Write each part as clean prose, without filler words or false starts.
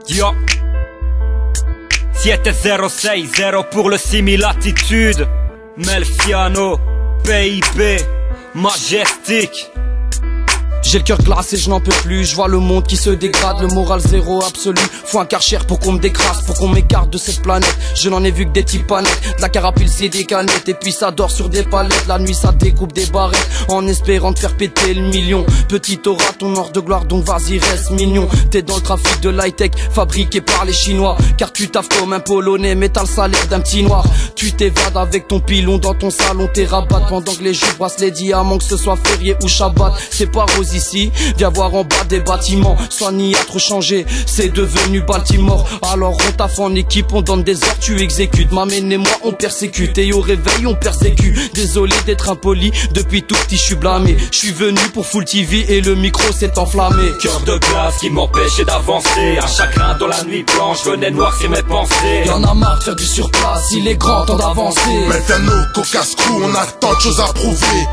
Yo 7060 pour le 6000 attitude. Melfiano, PIB, Majestic. J'ai le cœur glacé, je n'en peux plus, je vois le monde qui se dégrade, le moral zéro absolu. Faut un Karcher pour qu'on me décrase, pour qu'on m'écarte de cette planète. Je n'en ai vu que des types panettes, de la carapule c'est des canettes. Et puis ça dort sur des palettes, la nuit ça découpe des barrettes, en espérant te faire péter le million. Petit aura ton or de gloire, donc vas-y reste mignon. T'es dans le trafic de l'high-tech, fabriqué par les Chinois. Car tu taffes comme un Polonais, mais t'as le salaire d'un petit noir. Tu t'évades avec ton pilon dans ton salon, t'es rabat pendant que les jeux brassent les diamants, que ce soit férié ou Shabbat. C'est pas rose ici, viens voir en bas des bâtiments. Soigny a trop changé, c'est devenu Baltimore. Alors on taffe en équipe, on donne des ordres, tu exécutes. M'amène et moi on persécute, et au réveil on persécute. Désolé d'être impoli, depuis tout petit je suis blâmé. Je suis venu pour Full TV et le micro s'est enflammé. Cœur de glace qui m'empêchait d'avancer, un chagrin dans la nuit blanche venait noircir mes pensées. Y'en a marre de faire du surplace, il est grand temps d'avancer. Melfiano, Cocascou, on a tant de choses à prouver.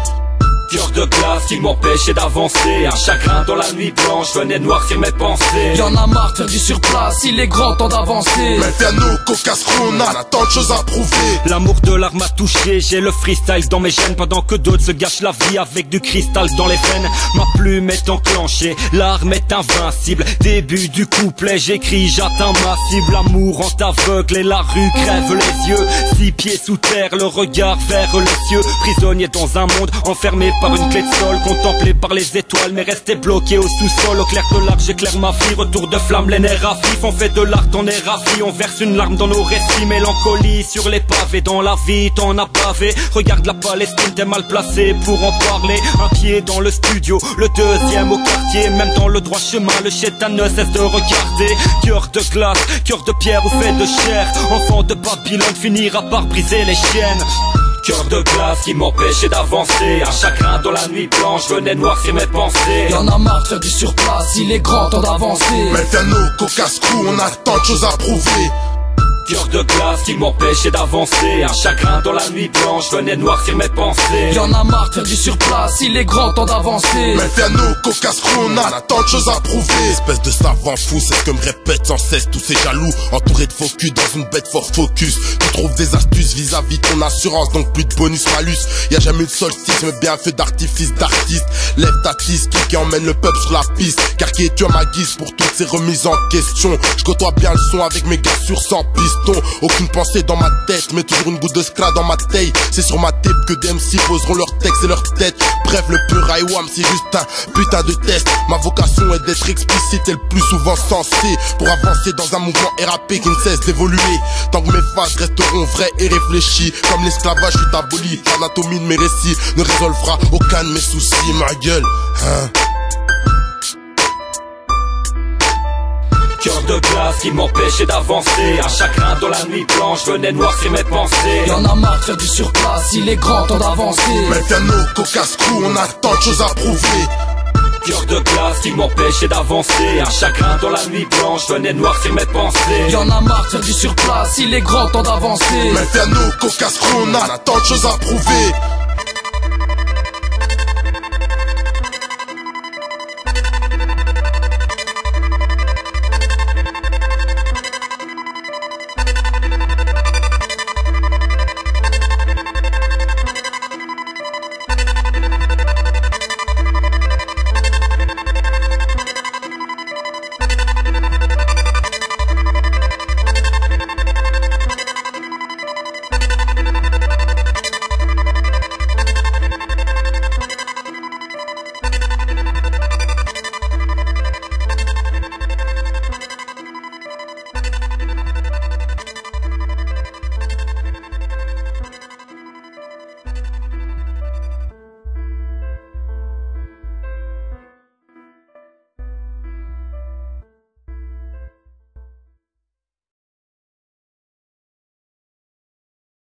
Cœur de glace qui m'empêchait d'avancer, un chagrin dans la nuit blanche venait noircir mes pensées. Y'en a marre de faire du surplace, il est grand temps d'avancer. Melfiano, Cocascou, on a tant de choses à prouver. L'amour de l'art m'a touché, j'ai le freestyle dans mes gènes, pendant que d'autres se gâchent la vie avec du cristal dans les veines. Ma plume est enclenchée, l'arme est invincible. Début du couplet, j'écris, j'atteins ma cible. L'amour en t'aveugle et la rue crève les yeux. 6 pieds sous terre, le regard vers les cieux. Prisonnier dans un monde enfermé par une clé de sol, contemplé par les étoiles, mais resté bloqué au sous-sol. Au clair de l'arc, j'éclaire ma vie, retour de flamme, les nerfs à vif. On fait de l'art, on est ravi, on verse une larme dans nos récits. Mélancolie sur les pavés, dans la vie t'en as bavé. Regarde la Palestine, t'es mal placé pour en parler. Un pied dans le studio, le deuxième au quartier. Même dans le droit chemin, le chétan ne cesse de regarder. Cœur de glace, cœur de pierre ou fait de chair, enfant de Babylone finira par briser les chaînes. Cœur de glace qui m'empêchait d'avancer, un chagrin dans la nuit blanche venait noircir mes pensées. Y'en a marre de faire du surplace, il est grand temps d'avancer. Melfiano, Cocascou, on a tant de choses à prouver. Cœur de glace qui m'empêchait d'avancer, un chagrin dans la nuit blanche venait noircir mes pensées. Y'en a marre de faire du surplace, il est grand temps d'avancer. Melfiano, Cocascou, on a tant de choses à prouver. Espèce de savant fou, c'est ce que me répètent sans cesse tous ces jaloux. Entouré de focus dans une bête fort focus. Tu trouves des astuces vis-à-vis de ton assurance, donc plus de bonus malus. Y'a jamais de solstice, mais bien un feu d'artifice d'artiste. Lève ta tisse, qui emmène le peuple sur la piste. Car qui es-tu à ma guise pour toutes ces remises en question? Je côtoie bien le son avec mes gars sur 100 pistes. Aucune pensée dans ma tête, mais toujours une goutte de scra dans ma taille. C'est sur ma tape que des MC poseront leur texte et leur tête. Bref, le pur IWAM c'est juste un putain de test. Ma vocation est d'être explicite et le plus souvent sensé, pour avancer dans un mouvement RAP qui ne cesse d'évoluer. Tant que mes phases resteront vraies et réfléchies, comme l'esclavage fut aboli, l'anatomie de mes récits ne résolvera aucun de mes soucis. Ma gueule, hein. Cœur de glace qui m'empêchait d'avancer, un chagrin dans la nuit blanche venait noircir mes pensées. Y'en a marre de faire du surplace, il est grand temps d'avancer. Melfiano, Cocascou, on a tant de choses à prouver. Cœur de glace qui m'empêchait d'avancer, un chagrin dans la nuit blanche venait noircir mes pensées. Y'en a marre de faire du surplace, il est grand temps d'avancer. Melfiano, Cocascou, on a tant de choses à prouver.